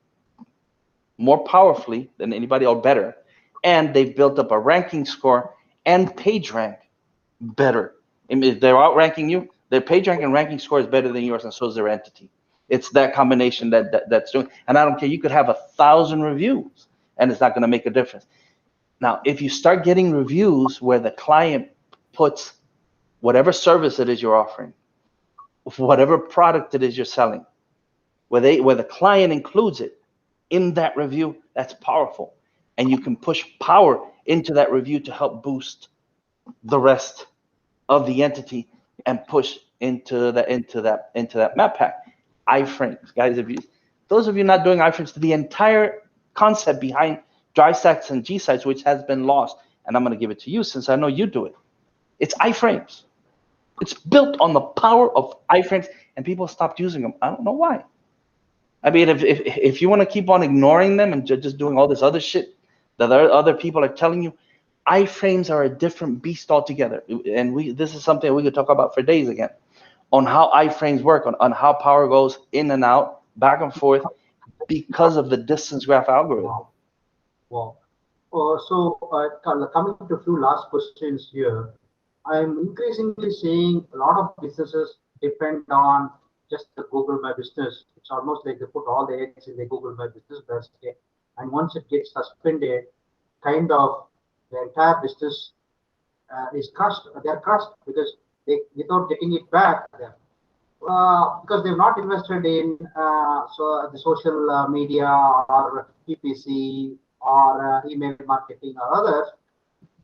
more powerfully than anybody, or better, and they've built up a ranking score and page rank better. I mean, if they're outranking you, their page rank and ranking score is better than yours, and so is their entity. It's that combination that's doing. And I don't care. You could have 1,000 reviews, and it's not going to make a difference. Now, if you start getting reviews where the client puts whatever service it is you're offering, whatever product it is you're selling, where the client includes it in that review, that's powerful. And you can push power into that review to help boost the rest of the entity and push into that map pack. IFrames, guys, those of you not doing IFrames, the entire concept behind dry stacks and G sites, which has been lost, and I'm going to give it to you since I know you do it. It's IFrames. It's built on the power of IFrames, and people stopped using them. I don't know why. I mean, if you want to keep on ignoring them and just doing all this other shit that other people are telling you, IFrames are a different beast altogether. And this is something we could talk about for days again, on how IFrames work, on how power goes in and out, back and forth, because of the distance graph algorithm. Wow. Coming to a few last questions here, I'm increasingly seeing a lot of businesses depend on just the Google My Business. It's almost like they put all the eggs in the Google My Business basket, and once it gets suspended, kind of the entire business is crushed. They're crushed because without getting it back, because they've not invested in the social media or PPC or email marketing or others.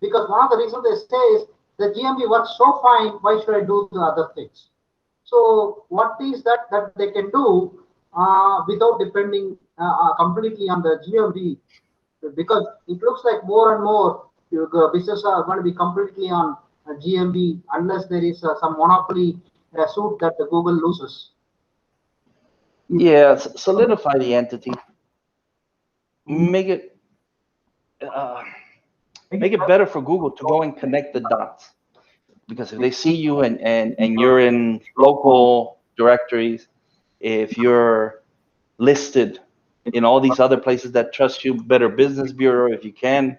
Because one of the reasons they say is the GMB works so fine, why should I do the other things? So what is that they can do without depending completely on the GMB? Because it looks like more and more businesses are going to be completely on GMB unless there is some monopoly suit that Google loses. Yeah, solidify the entity. Make it better for Google to go and connect the dots. Because if they see you and you're in local directories, if you're listed in all these other places that trust you, Better Business Bureau, if you can,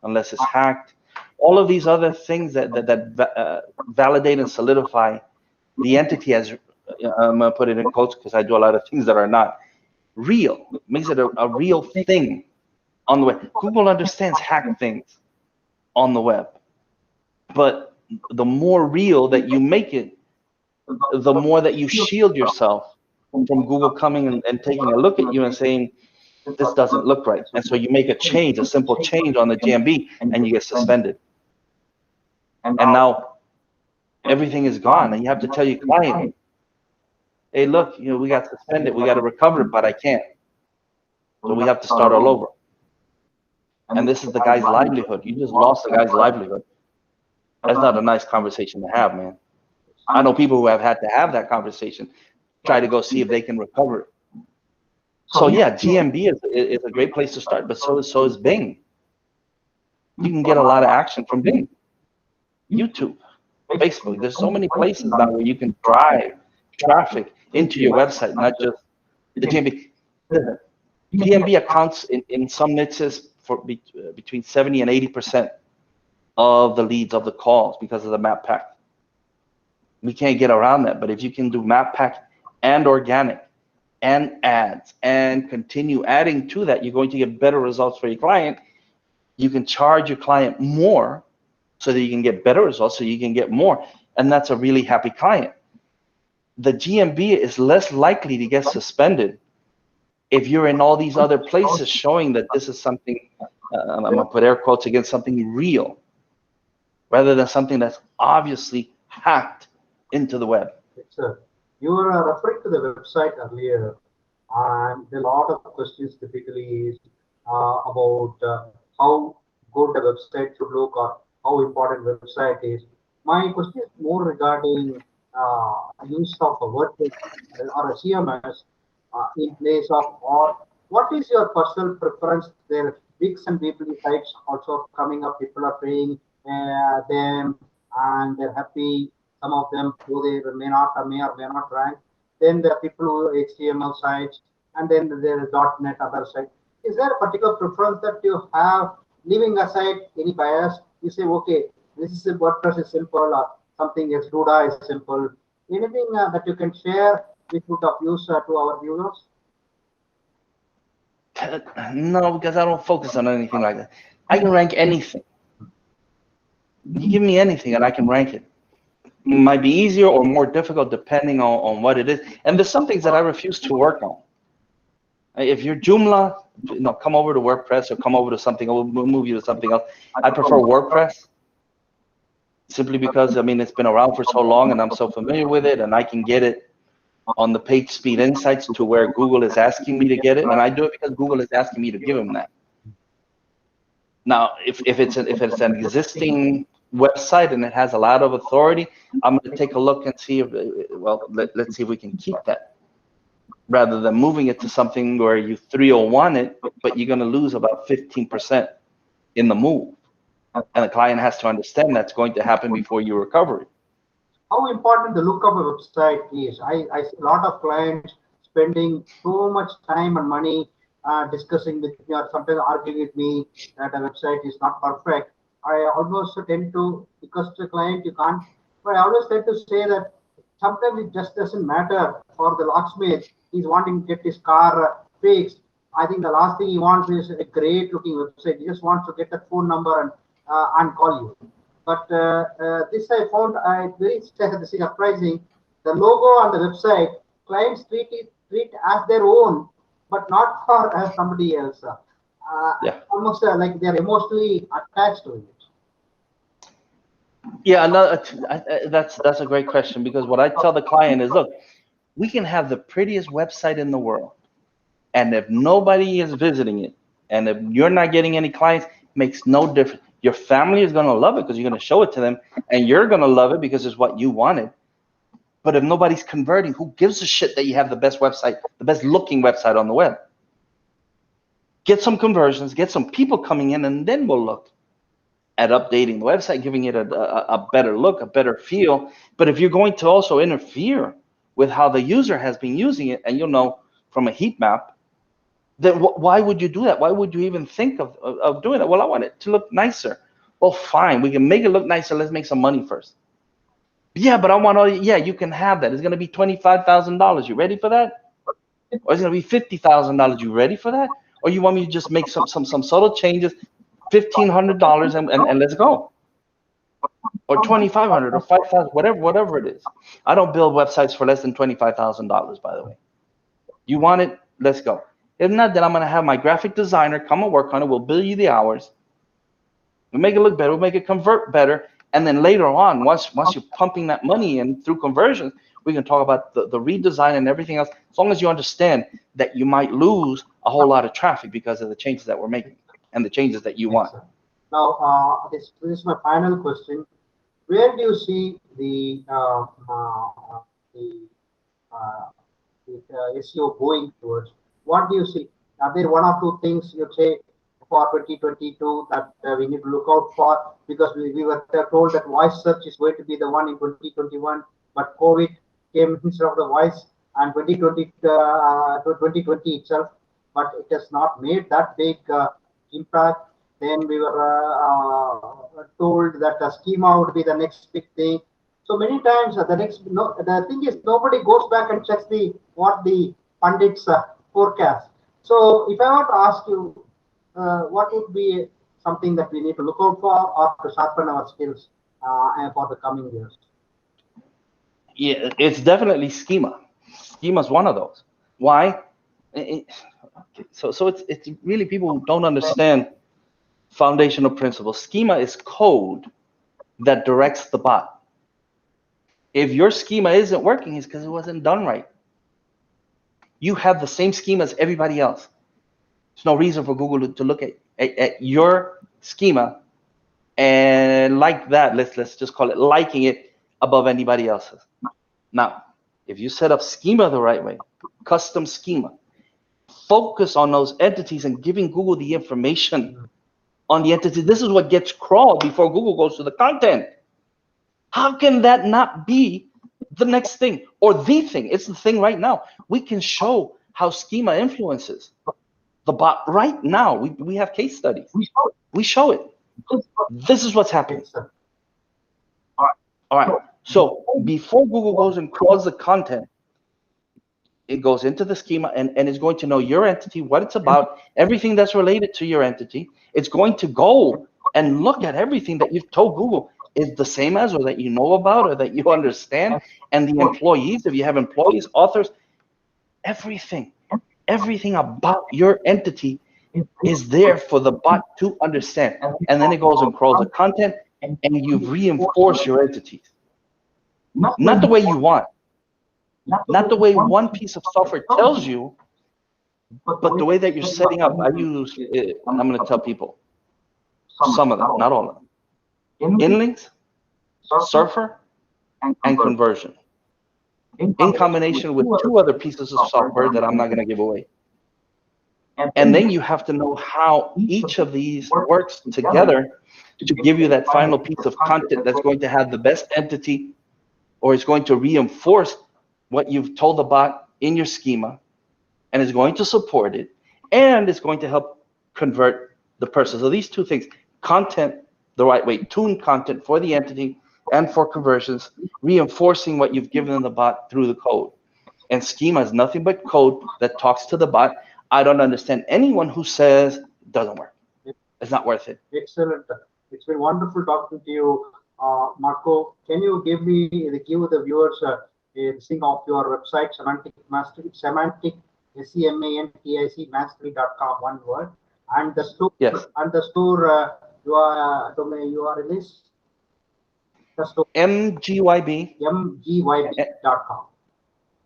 unless it's hacked, all of these other things that validate and solidify the entity as, I'm going to put it in quotes because I do a lot of things that are not real, makes it a real thing on the web. Google understands hack things on the web, but the more real that you make it, the more that you shield yourself from Google coming and taking a look at you and saying, this doesn't look right. And so you make a simple change on the GMB, and you get suspended. And now everything is gone, and you have to tell your client, hey, look, we got suspended, we got to recover it, but I can't. So we have to start all over. and this is the guy's livelihood. You just lost the guy's livelihood. That's not a nice conversation to have, man. I know people who have had to have that conversation, try to go see if they can recover it. So yeah, GMB is a great place to start, but so is Bing. You can get a lot of action from Bing, YouTube, Facebook. There's so many places now where you can drive traffic into your website, not just the GMB. The GMB accounts in some niches for between 70 and 80% of the leads of the calls because of the map pack. We can't get around that, but if you can do map pack and organic and ads and continue adding to that, you're going to get better results for your client. You can charge your client more so that you can get better results, so you can get more, and that's a really happy client. The GMB is less likely to get suspended if you're in all these other places showing that this is something, I'm gonna put air quotes against, something real, rather than something that's obviously hacked into the web. Sir, you were referring to the website earlier, and a lot of questions typically is about how good the website should look or how important website is. My question is more regarding use of a WordPress or a CMS in place of, or what is your personal preference? There Wix and people sites also coming up. People are paying them and they're happy. Some of them, though they may not or may not rank. Then there are people who HTML sites, and then there is .NET other sites. Is there a particular preference that you have, leaving aside any bias? You say, okay, this is WordPress is simple, or something else, Duda is simple. Anything that you can share which would of use to our viewers? No, because I don't focus on anything like that. I can rank anything. You give me anything and I can rank it. It might be easier or more difficult depending on what it is. And there's some things that I refuse to work on. If you're Joomla, come over to WordPress or come over to something, we'll move you to something else. I prefer WordPress simply because, it's been around for so long and I'm so familiar with it, and I can get it on the page speed insights to where Google is asking me to get it, and I do it because Google is asking me to give them that. Now, if it's an existing website and it has a lot of authority, I'm going to take a look and see if, let's see if we can keep that, rather than moving it to something where you 301 it, but you're going to lose about 15% in the move. And the client has to understand that's going to happen before you recover it. How important the look of a website is. I see a lot of clients spending so much time and money discussing with me or sometimes arguing with me that a website is not perfect. I almost tend to, because the client you can't, but I always tend to say that sometimes it just doesn't matter for the locksmith. He's wanting to get his car fixed. I think the last thing he wants is a great looking website. He just wants to get that phone number and call you. But this I found very surprising. The logo on the website, clients treat as their own, but not for as somebody else. Almost like they're emotionally attached to it. Yeah, that's a great question, because what I tell the client is, look, we can have the prettiest website in the world, and if nobody is visiting it, and if you're not getting any clients, it makes no difference. Your family is going to love it because you're going to show it to them, and you're going to love it because it's what you wanted. But if nobody's converting, who gives a shit that you have the best website, the best looking website on the web? Get some conversions, get some people coming in, and then we'll look at updating the website, giving it a better look, a better feel. But if you're going to also interfere with how the user has been using it, and from a heat map, then why would you do that? Why would you even think of doing that? Well, I want it to look nicer. Well, fine, we can make it look nicer. Let's make some money first. Yeah, but I want all. Yeah, you can have that. It's going to be $25,000. You ready for that? Or it's going to be $50,000. You ready for that? Or you want me to just make some subtle changes, $1,500, and let's go? Or $2,500 or $5,000, whatever it is. I don't build websites for less than $25,000, by the way. You want it? Let's go. If not, then I'm going to have my graphic designer come and work on it. We'll bill you the hours. We'll make it look better. We'll make it convert better. And then later on, once you're pumping that money in through conversions, we can talk about the redesign and everything else, as long as you understand that you might lose a whole lot of traffic because of the changes that we're making. and the changes that you want. Now, this is my final question. Where do you see the the, uh, SEO going towards? What do you see? Are there one or two things you say for 2022 that we need to look out for? Because we were told that voice search is going to be the one in 2021, but COVID came instead of the voice, and 2020 itself, but it has not made that big impact. Then we were told that the schema would be the next big thing. So many times the thing is nobody goes back and checks what the pundits forecast. So if I were to ask you, what would be something that we need to look out for or to sharpen our skills for the coming years? Yeah, it's definitely schema. Schema is one of those. Why? So it's really people who don't understand foundational principles. Schema is code that directs the bot. If your schema isn't working, it's because it wasn't done right. You have the same schema as everybody else. There's no reason for Google to look at your schema and like that, let's just call it liking it above anybody else's. Now, if you set up schema the right way, custom schema, focus on those entities and giving Google the information on the entity. This is what gets crawled before Google goes to the content. How can that not be the next thing or the thing? It's the thing right now. We can show how schema influences the bot right now. We have case studies. We show it. This is what's happening. All right. So before Google goes and crawls the content, it goes into the schema and it's going to know your entity, what it's about, everything that's related to your entity. It's going to go and look at everything that you've told Google is the same as, or that you know about, or that you understand. And the employees, if you have employees, authors, everything about your entity is there for the bot to understand. And then it goes and crawls the content and you reinforce your entities. Not the way you want, not the way one piece of software tells you, but the way that you're setting up. I'm going to tell people some of them, not all of them. Inlinks, Surfer, and conversion, in combination with two other pieces of software that I'm not going to give away. And then you have to know how each of these works together to give you that final piece of content that's going to have the best entity, or is going to reinforce what you've told the bot in your schema, and is going to support it, and it's going to help convert the person. So these two things, content the right way, tune content for the entity and for conversions, reinforcing what you've given the bot through the code. And schema is nothing but code that talks to the bot. I don't understand anyone who says it doesn't work. It's not worth it. Excellent. It's been wonderful talking to you, Marco. Can you give the viewers a thing of your website, Semantic Mastery, Semantic SEMANTIC Mastery.com, one word, and the store. Yes. And the store domain URL is the store mgyb.com.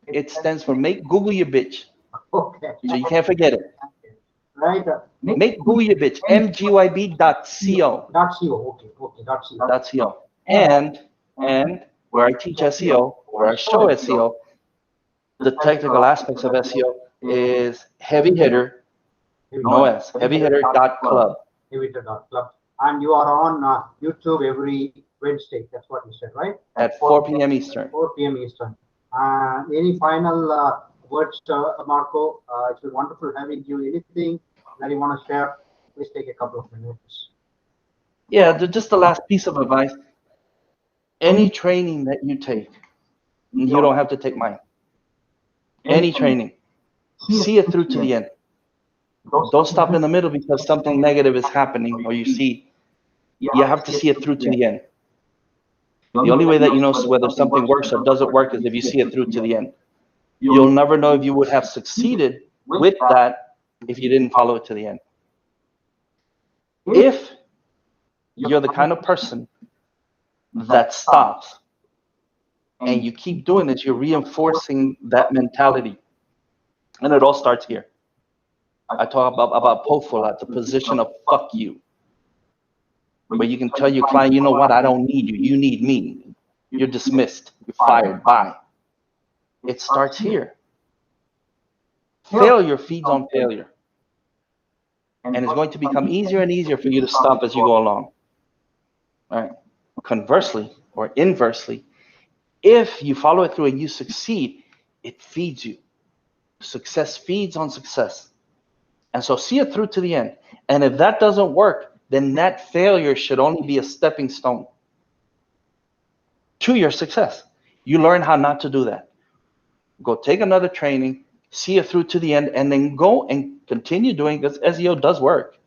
It stands for Make Google Your Bitch. Okay. So you can't forget it. Right. Make Google Your Bitch. mgyb.co. .co. And where I teach SEO, where I show SEO, the technical aspects of SEO is heavy hitter, no S, heavyhitter.club. Heavyhitter.club. And you are on YouTube every Wednesday. That's what you said, right? At 4 p.m. Eastern. 4 p.m. Eastern. Any final words, Marco? It's been wonderful having you. Anything that you want to share? Please take a couple of minutes. Yeah, just the last piece of advice. Any training that you take, you don't have to take mine. Any training, see it through to the end. Don't stop in the middle because something negative is happening or you see. You have to see it through to the end. The only way that you know whether something works or doesn't work is if you see it through to the end. You'll never know if you would have succeeded with that if you didn't follow it to the end. If you're the kind of person that stops and you keep doing this, you're reinforcing that mentality. And it all starts here. I talk about POFOL at the position of fuck you, where you can tell your client, you know what, I don't need you, you need me. You're dismissed, you're fired, bye. It starts here. Failure feeds on failure. And it's going to become easier and easier for you to stop as you go along. All right. Conversely, or inversely, if you follow it through and you succeed, it feeds you. Success feeds on success. And so see it through to the end. And if that doesn't work, then that failure should only be a stepping stone to your success. You learn how not to do that. Go take another training, see it through to the end, and then go and continue doing, because SEO does work.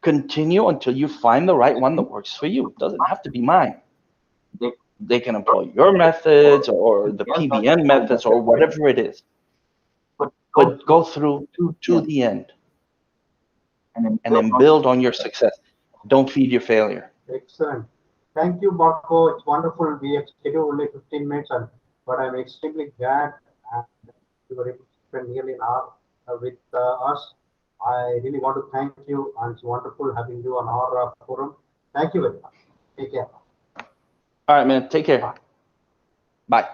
Continue until you find the right one that works for you. It doesn't have to be mine. They can employ your methods or the PBN methods or whatever it is. But go through to the end and then build on your success. Don't feed your failure. Excellent. Thank you, Marco. It's wonderful. We have scheduled only 15 minutes, but I'm extremely glad you were able to spend nearly an hour with us. I really want to thank you, and it's wonderful having you on our forum. Thank you very much. Take care. All right, man. Take care. Bye.